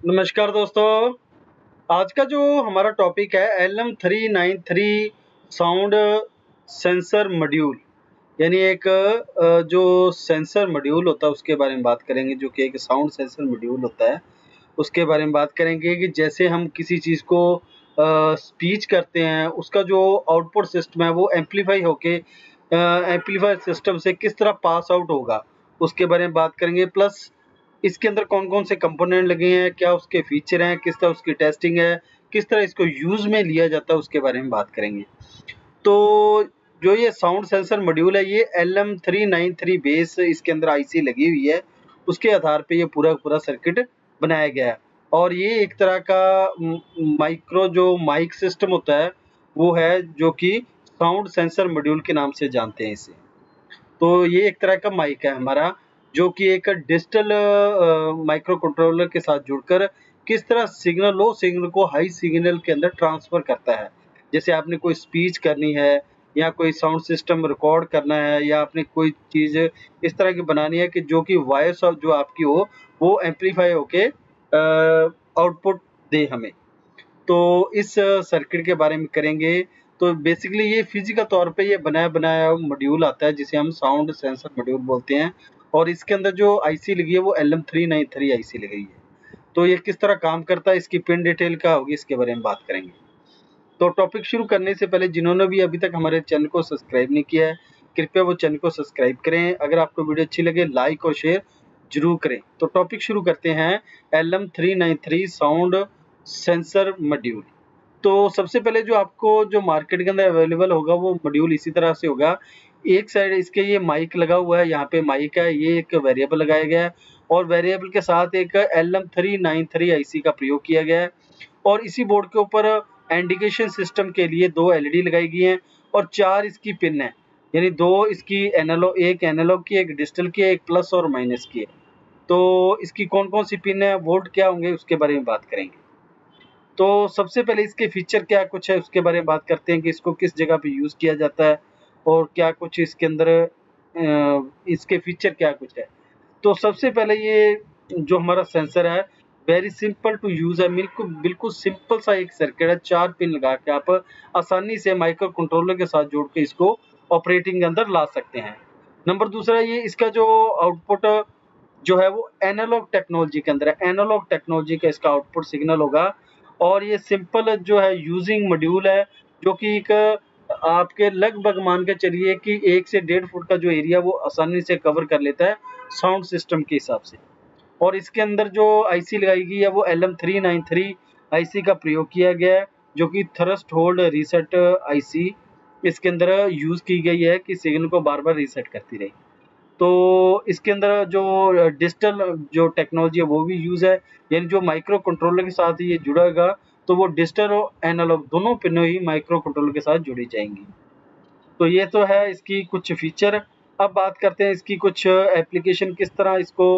नमस्कार दोस्तों। आज का जो हमारा टॉपिक है LM393 साउंड सेंसर मॉड्यूल, यानी एक जो सेंसर मॉड्यूल होता है उसके बारे में बात करेंगे, जो कि एक साउंड सेंसर मॉड्यूल होता है। उसके बारे में बात करेंगे कि जैसे हम किसी चीज़ को स्पीच करते हैं, उसका जो आउटपुट सिस्टम है वो एम्पलीफाई होके एम्पलीफायर सिस्टम से किस तरह पास आउट होगा, उसके बारे में बात करेंगे। प्लस इसके अंदर कौन-कौन से कंपोनेंट लगे हैं, क्या उसके फीचर हैं, किस तरह उसकी टेस्टिंग है, किस तरह इसको यूज़ में लिया जाता है, उसके बारे में बात करेंगे। तो जो ये साउंड सेंसर मॉड्यूल है, ये LM393 बेस इसके अंदर आईसी लगी हुई है, उसके आधार पे ये पूरा सर्किट बनाया गया है। और ये एक तरह का माइक्रो जो माइक सिस्टम होता है, वो है जो कि साउंड सेंसर मॉड्यूल के नाम से जानते हैं इसे। तो ये एक तरह का माइक है हमारा, जो कि एक डिजिटल माइक्रो कंट्रोलर के साथ जुड़कर किस तरह सिग्नल लो सिग्नल को हाई सिग्नल के अंदर ट्रांसफर करता है। जैसे आपने कोई स्पीच करनी है या कोई साउंड सिस्टम रिकॉर्ड करना है, या आपने कोई चीज़ इस तरह की बनानी है कि जो कि वॉइस ऑफ जो आपकी हो वो एम्पलीफाई होके आउटपुट दे हमें। तो इस सर्किट के बारे में करेंगे। तो बेसिकली ये फिजिकल तौर पे ये बनाया-बनाया मॉड्यूल आता है, जिसे हम साउंड सेंसर मॉड्यूल बोलते हैं। और इसके अंदर जो आईसी लगी है वो LM393 आईसी लगी है। तो ये किस तरह काम करता है, इसकी पिन डिटेल क्या होगी, इसके बारे में बात करेंगे। तो टॉपिक शुरू करने से पहले जिन्होंने भी अभी तक हमारे चैनल को सब्सक्राइब नहीं किया है, कृपया वो चैनल को सब्सक्राइब करें। अगर आपको वीडियो अच्छी लगे लाइक और शेयर ज़रूर करें। तो टॉपिक शुरू करते हैं, LM393 साउंड सेंसर मॉड्यूल। तो सबसे पहले जो आपको जो मार्केट के अंदर अवेलेबल होगा वो मॉड्यूल इसी तरह से होगा। एक साइड इसके ये माइक लगा हुआ है, यहाँ पे माइक है, ये एक वेरिएबल लगाया गया है और वेरिएबल के साथ एक LM393 आईसी का प्रयोग किया गया है। और इसी बोर्ड के ऊपर इंडिकेशन सिस्टम के लिए 2 एलईडी लगाई गई हैं और 4 इसकी पिन है, यानी 2 इसकी एक एनालॉग की, एक डिजिटल की, एक प्लस और माइनस की है। तो इसकी कौन-कौन सी पिन है, वोल्ट क्या होंगे, उसके बारे में बात करेंगे। तो सबसे पहले इसके फीचर क्या कुछ है उसके बारे में बात करते हैं कि इसको किस जगह पे यूज़ किया जाता है और क्या कुछ इसके अंदर इसके फीचर क्या कुछ है। तो सबसे पहले ये जो हमारा सेंसर है वेरी सिंपल टू यूज़ है, बिल्कुल बिल्कुल सिंपल सा एक सर्किट है। 4 पिन लगा के आप आसानी से माइक्रो कंट्रोलर के साथ जोड़ के इसको ऑपरेटिंग के अंदर ला सकते हैं। नंबर दूसरा, ये इसका जो आउटपुट जो है वो एनालॉग टेक्नोलॉजी के अंदर है, एनालॉग टेक्नोलॉजी का इसका आउटपुट सिग्नल होगा। और ये सिंपल जो है यूजिंग मॉड्यूल है, जो कि एक आपके लगभग मान के चलिए कि 1 से 1.5 फुट का जो एरिया वो आसानी से कवर कर लेता है साउंड सिस्टम के हिसाब से। और इसके अंदर जो आईसी लगाई गई है वो LM393 आईसी का प्रयोग किया गया है, जो कि थ्रस्ट होल्ड रीसेट आईसी इसके अंदर यूज़ की गई है कि सिग्नल को बार-बार रीसेट करती रहे। तो इसके अंदर जो डिजिटल जो टेक्नोलॉजी है वो भी यूज़ है, यानी जो माइक्रो कंट्रोलर के साथ ये जुड़ेगा तो वो डिजिटल और एनालॉग दोनों पिनें ही माइक्रो कंट्रोलर के साथ जुड़ी जाएँगी। तो ये तो है इसकी कुछ फीचर। अब बात करते हैं इसकी कुछ एप्लीकेशन, किस तरह इसको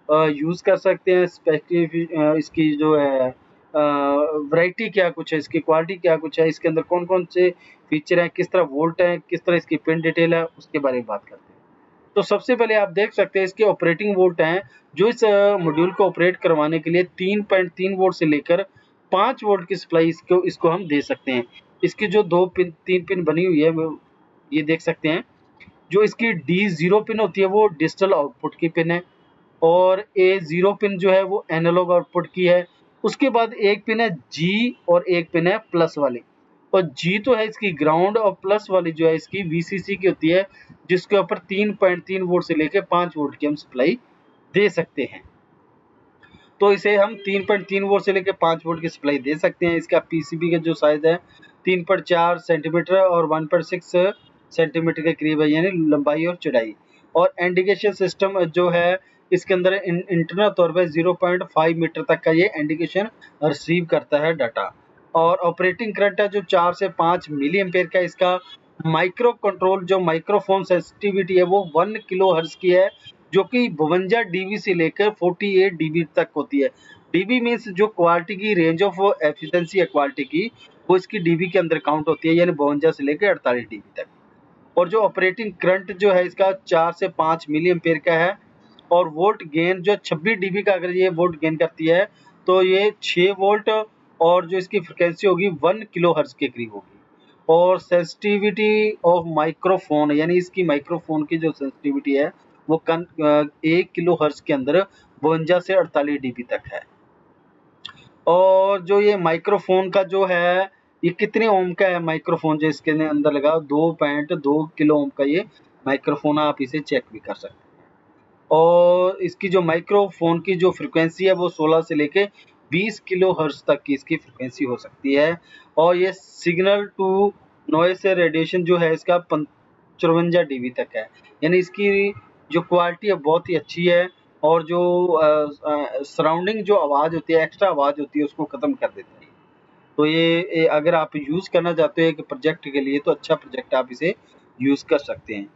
यूज़ कर सकते हैं, इसकी जो है वैरायटी क्या कुछ है, इसकी क्वालिटी क्या कुछ है, इसके अंदर कौन-कौन से फीचर हैं, किस तरह वोल्ट है, किस तरह इसकी पिन डिटेल है, उसके बारे में बात करते हैं। तो सबसे पहले आप देख सकते हैं इसके ऑपरेटिंग वोल्ट हैं, जो इस मॉड्यूल को ऑपरेट करवाने के लिए 3.3 वोल्ट से लेकर 5 वोल्ट की सप्लाई इसको इसको हम दे सकते हैं। इसकी जो 2 पिन 3 पिन बनी हुई है वो ये देख सकते हैं। जो इसकी D0 पिन होती है वो डिजिटल आउटपुट की पिन है और A0 पिन जो है वो एनालॉग आउटपुट की है। उसके बाद एक पिन है G और एक पिन है प्लस वाली। और G तो है इसकी ग्राउंड और प्लस वाली जो है इसकी VCC की होती है, जिसके ऊपर 3.3 वोल्ट से लेकर 5 वोल्ट की हम सप्लाई दे सकते हैं। तो इसे हम 3.3 वोल्ट से लेकर 5 वोल्ट की सप्लाई दे सकते हैं। इसका पीसीबी का जो साइज़ है 3.4 सेंटीमीटर और 1.6 सेंटीमीटर के करीब है, यानी लंबाई और चौड़ाई। और इंडिकेशन सिस्टम जो है इसके अंदर इंटरनल तौर पे 0.5 मीटर तक का ये इंडिकेशन रिसीव करता है डाटा। और ऑपरेटिंग करंट है जो 4 से 5 मिली एम्पेयर का इसका। माइक्रो कंट्रोल जो माइक्रोफोन सेंसिटिविटी है वो 1 किलोहर्ट्ज़ की है, जो कि 52 डीबी से लेकर 48 डीबी तक होती है। डीबी मीन्स जो क्वालिटी की रेंज ऑफ एफिशिएंसी है क्वालिटी की, वो इसकी डीबी के अंदर काउंट होती है, यानी 52 से लेकर 48 डीबी तक। और जो ऑपरेटिंग करंट जो है इसका 4 से 5 मिली एम्पेयर का है। और वोल्ट गेन जो 26 डीबी का अगर ये वोल्ट गेन करती है तो ये 6 वोल्ट और जो इसकी फ्रिक्वेंसी होगी 1 किलोहर्ट्ज़ के करीब होगी। और सेंसिटिविटी ऑफ माइक्रोफोन, यानी इसकी माइक्रोफोन की जो सेंसिटिविटी है वो 1 किलोहर्ट्ज़ के अंदर 52 से 48 डीबी तक है। और जो ये माइक्रोफोन का जो है, ये कितने ओम का है माइक्रोफोन जो इसके अंदर लगा, 2.2 किलो ओम का ये माइक्रोफोन, आप इसे चेक भी कर सकते हैं। और इसकी जो माइक्रोफोन की जो फ्रिक्वेंसी है वो 16 से लेके 20 किलोहर्ट्ज़ तक की इसकी फ्रिक्वेंसी हो सकती है। और ये सिग्नल टू नॉइस से रेडिएशन जो है इसका 54 डीबी तक है, यानी इसकी जो क्वालिटी है बहुत ही अच्छी है। और जो सराउंडिंग जो आवाज़ होती है, एक्स्ट्रा आवाज़ होती है, उसको ख़त्म कर देती है। तो ये अगर आप यूज़ करना चाहते हो एक प्रोजेक्ट के लिए, तो अच्छा प्रोजेक्ट आप इसे यूज़ कर सकते हैं।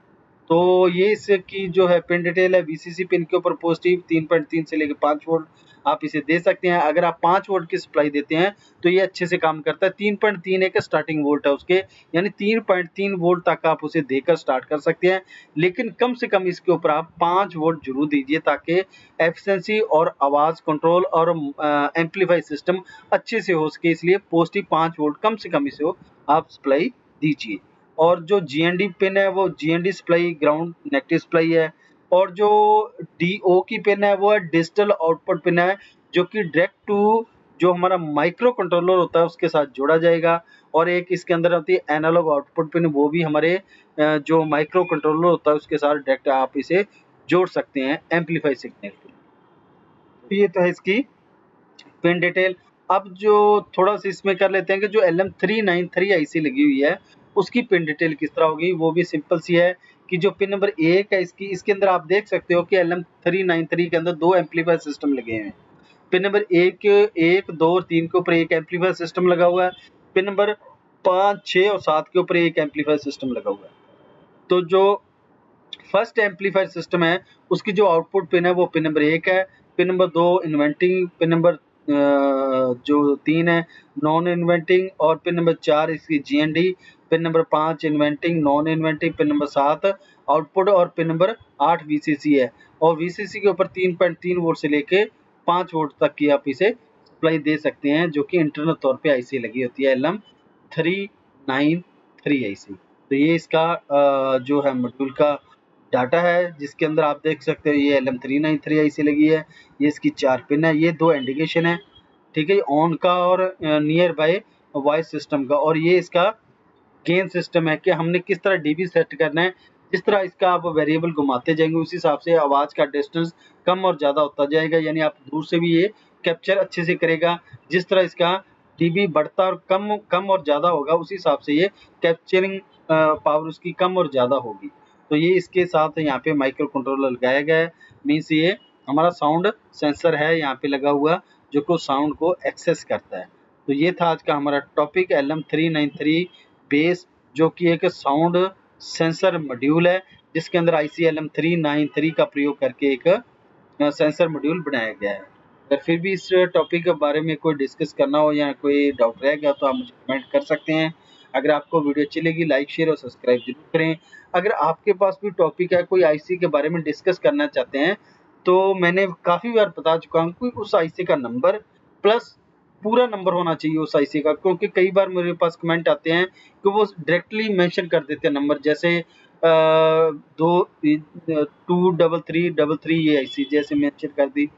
तो ये इसकी जो है पिन डिटेल है, वीसीसी पिन के ऊपर पॉजिटिव 3.3 से लेके 5 वोल्ट आप इसे दे सकते हैं। अगर आप 5 वोल्ट की सप्लाई देते हैं तो ये अच्छे से काम करता है। 3.3 एक स्टार्टिंग वोल्ट है उसके, यानी 3.3 वोल्ट तक आप उसे देकर स्टार्ट कर सकते हैं। लेकिन कम से कम इसके ऊपर आप 5 वोल्ट जरूर दीजिए, ताकि एफिशिएंसी और आवाज़ कंट्रोल और एम्पलीफाई सिस्टम अच्छे से हो सके। इसलिए पॉजिटिव 5 वोल्ट कम से कम इसे आप सप्लाई दीजिए। और जो जीएनडी पिन है वो GND supply ground negative supply है। और जो डीओ की पिन है वो है डिजिटल आउटपुट पिन है, जो कि डायरेक्ट टू जो हमारा माइक्रो कंट्रोलर होता है उसके साथ जोड़ा जाएगा। और एक इसके अंदर होती है एनालॉग आउटपुट पिन, वो भी हमारे जो माइक्रो कंट्रोलर होता है उसके साथ डायरेक्ट आप इसे जोड़ सकते हैं एम्पलीफाई सिग्नल के लिए। तो ये तो है इसकी पिन डिटेल। अब जो थोड़ा सा इसमें कर लेते हैं कि जो LM393 आईसी लगी हुई है उसकी पिन डिटेल किस तरह होगी। वो भी सिंपल सी है कि जो पिन नंबर 1 है इसकी, इसके अंदर आप देख सकते हो कि LM393 के अंदर 2 एम्पलीफायर सिस्टम लगे हैं। पिन नंबर 1, 2 और 3 के ऊपर एक एम्पलीफायर सिस्टम लगा हुआ है। पिन नंबर 5, 6 और 7 के ऊपर एक एम्पलीफायर सिस्टम लगा हुआ है। तो जो फर्स्ट एम्पलीफायर सिस्टम है उसकी जो आउटपुट पिन है वो पिन नंबर 1 है। Pin number 2 inventing, pin number जो 3 है नॉन इन्वेंटिंग, और पिन नंबर 4 इसकी GND, pin number 5 inventing non inventing, pin number 7 output, और पिन नंबर 8 वीसीसी है। और वीसीसी के ऊपर 3.3 वोल्ट से लेके 5 वोल्ट तक की आप इसे सप्लाई दे सकते हैं, जो कि इंटरनल तौर पे आईसी लगी होती है LM393 आईसी। तो ये इसका जो है मॉड्यूल का डाटा है, जिसके अंदर आप देख सकते हो ये LM393 आईसी लगी है। ये इसकी 4 पिन है, ये 2 इंडिकेशन है, ठीक है, ऑन का और नियर बाय वॉइस सिस्टम का। और ये इसका गेन सिस्टम है कि हमने किस तरह डीबी सेट करना है। जिस तरह इसका आप वेरिएबल घुमाते जाएंगे उस हिसाब से आवाज़ का डिस्टेंस कम और ज़्यादा होता जाएगा, यानी आप दूर से भी ये कैप्चर अच्छे से करेगा। जिस तरह इसका डीबी बढ़ता और कम और ज़्यादा होगा, उस हिसाब से ये कैप्चरिंग पावर उसकी कम और ज़्यादा होगी। तो ये इसके साथ यहाँ पे माइक्रो कंट्रोलर लगाया गया है, मीन्स ये हमारा साउंड सेंसर है यहाँ पे लगा हुआ, जो को साउंड को एक्सेस करता है। तो ये था आज का हमारा टॉपिक LM393 बेस, जो कि एक साउंड सेंसर मॉड्यूल है, जिसके अंदर IC LM393 का प्रयोग करके एक सेंसर मॉड्यूल बनाया गया है। अगर फिर भी इस टॉपिक के बारे में कोई डिस्कस करना हो या कोई डाउट रहेगा तो आप मुझे कमेंट कर सकते हैं। अगर आपको वीडियो अच्छी लगी लाइक शेयर और सब्सक्राइब जरूर करें। अगर आपके पास भी टॉपिक है, कोई आईसी के बारे में डिस्कस करना चाहते हैं, तो मैंने काफ़ी बार बता चुका हूँ कि उस आईसी का नंबर प्लस पूरा नंबर होना चाहिए उस आईसी का, क्योंकि कई बार मेरे पास कमेंट आते हैं कि वो डायरेक्टली मेंशन कर देते हैं नंबर, जैसे 23333 ये आईसी जैसे मेंशन कर दी।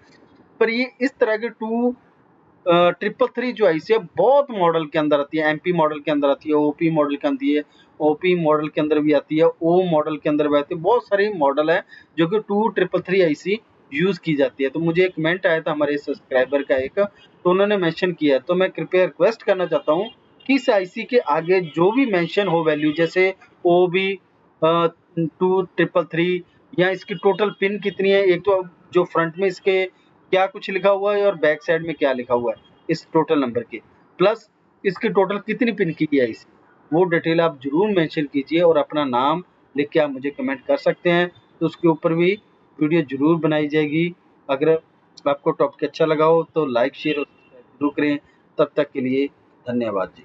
पर ये इस तरह के 233 जो आईसी है बहुत मॉडल के अंदर आती है, एमपी मॉडल के अंदर आती है, ओपी मॉडल के आती है, ओपी मॉडल के अंदर भी आती है, ओ मॉडल के अंदर भी आती है। बहुत सारे मॉडल है जो कि 233 आईसी यूज की जाती है। तो मुझे एक कमेंट आया था हमारे सब्सक्राइबर का एक, तो उन्होंने मेंशन किया, तो मैं कृपया रिक्वेस्ट करना चाहता हूँ कि इस आईसी के आगे जो भी मेंशन हो वैल्यू, जैसे ओ बी 233 या इसकी टोटल पिन कितनी है, एक तो जो फ्रंट में इसके क्या कुछ लिखा हुआ है और बैक साइड में क्या लिखा हुआ है इस टोटल नंबर के, प्लस इसकी टोटल कितनी पिन की है इस, वो डिटेल आप जरूर मेंशन कीजिए और अपना नाम लिख के आप मुझे कमेंट कर सकते हैं। तो उसके ऊपर भी वीडियो जरूर बनाई जाएगी। अगर आपको टॉपिक अच्छा लगा हो तो लाइक शेयर और सब्सक्राइब जरूर करें। तब तक के लिए धन्यवाद जी।